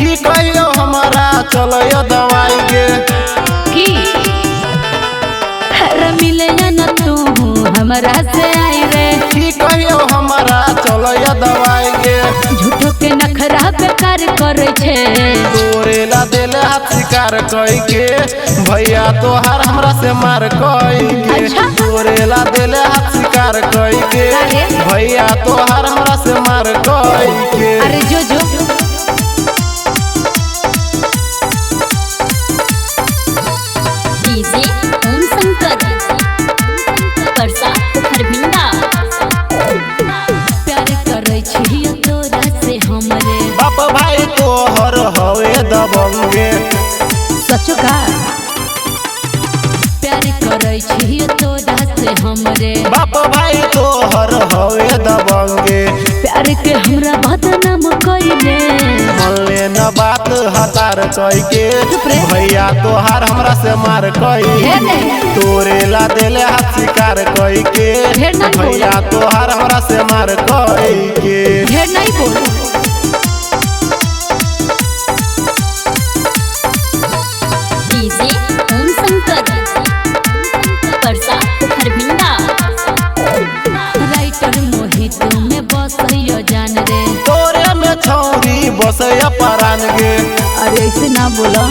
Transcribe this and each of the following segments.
ठीक कहियो हमारा चलो दवाई गे की मिले न तू हमरा से आई रे ठीक कहियो हमारा चलो दवाई गे झूठो के नखरा बेकार करे छे तोरे ला दिल हाथ शिकार कई के भैया तोहार हमरा से मार कई के अच्छा? तोरे ला दिल हाथ शिकार कई के भैया तोहार हमरा से मार कई के अरे जो डीजे ओम शंकर परसा खरभिंडा प्यार करे छी तोरा से हमरे बाप भाई तोहर हवे दबंगे सचो का प्यार करे छी तोरा से हमरे बाप भाई तोहर हवे दबंगे प्यार के हमरा बदनाम कइले मनले न बात हतार कई के चुप रे। भैया तोहार हमरा से मार कई हे ने। तोरे ला दिल हाथ शिकार कई के ढेर ना बोल। भैया तोहार हमरा से मार कई के ढेर नहीं बोल डीजे ओम शंकर परसा खरभिंडा राइटर मोहित में बसइयो जान रे तोरे में छौरी बसे परान गे अरे ऐसे ना बोला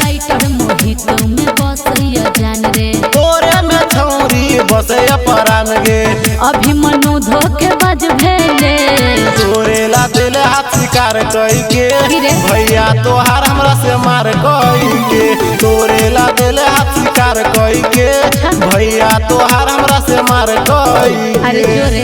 राइटर मोहित में बसइयो जान रे तोरे में छौरी बसे परान गे अभी मनो धोखेबाज भेले तोरे ला दिल हाथ शिकार कई के की रे? भैया तोहार हमरा से मार कई के तोरे ला दिल हाथ शिकार कई के भैया तोहार हमरा से मार कई अरे के जो रे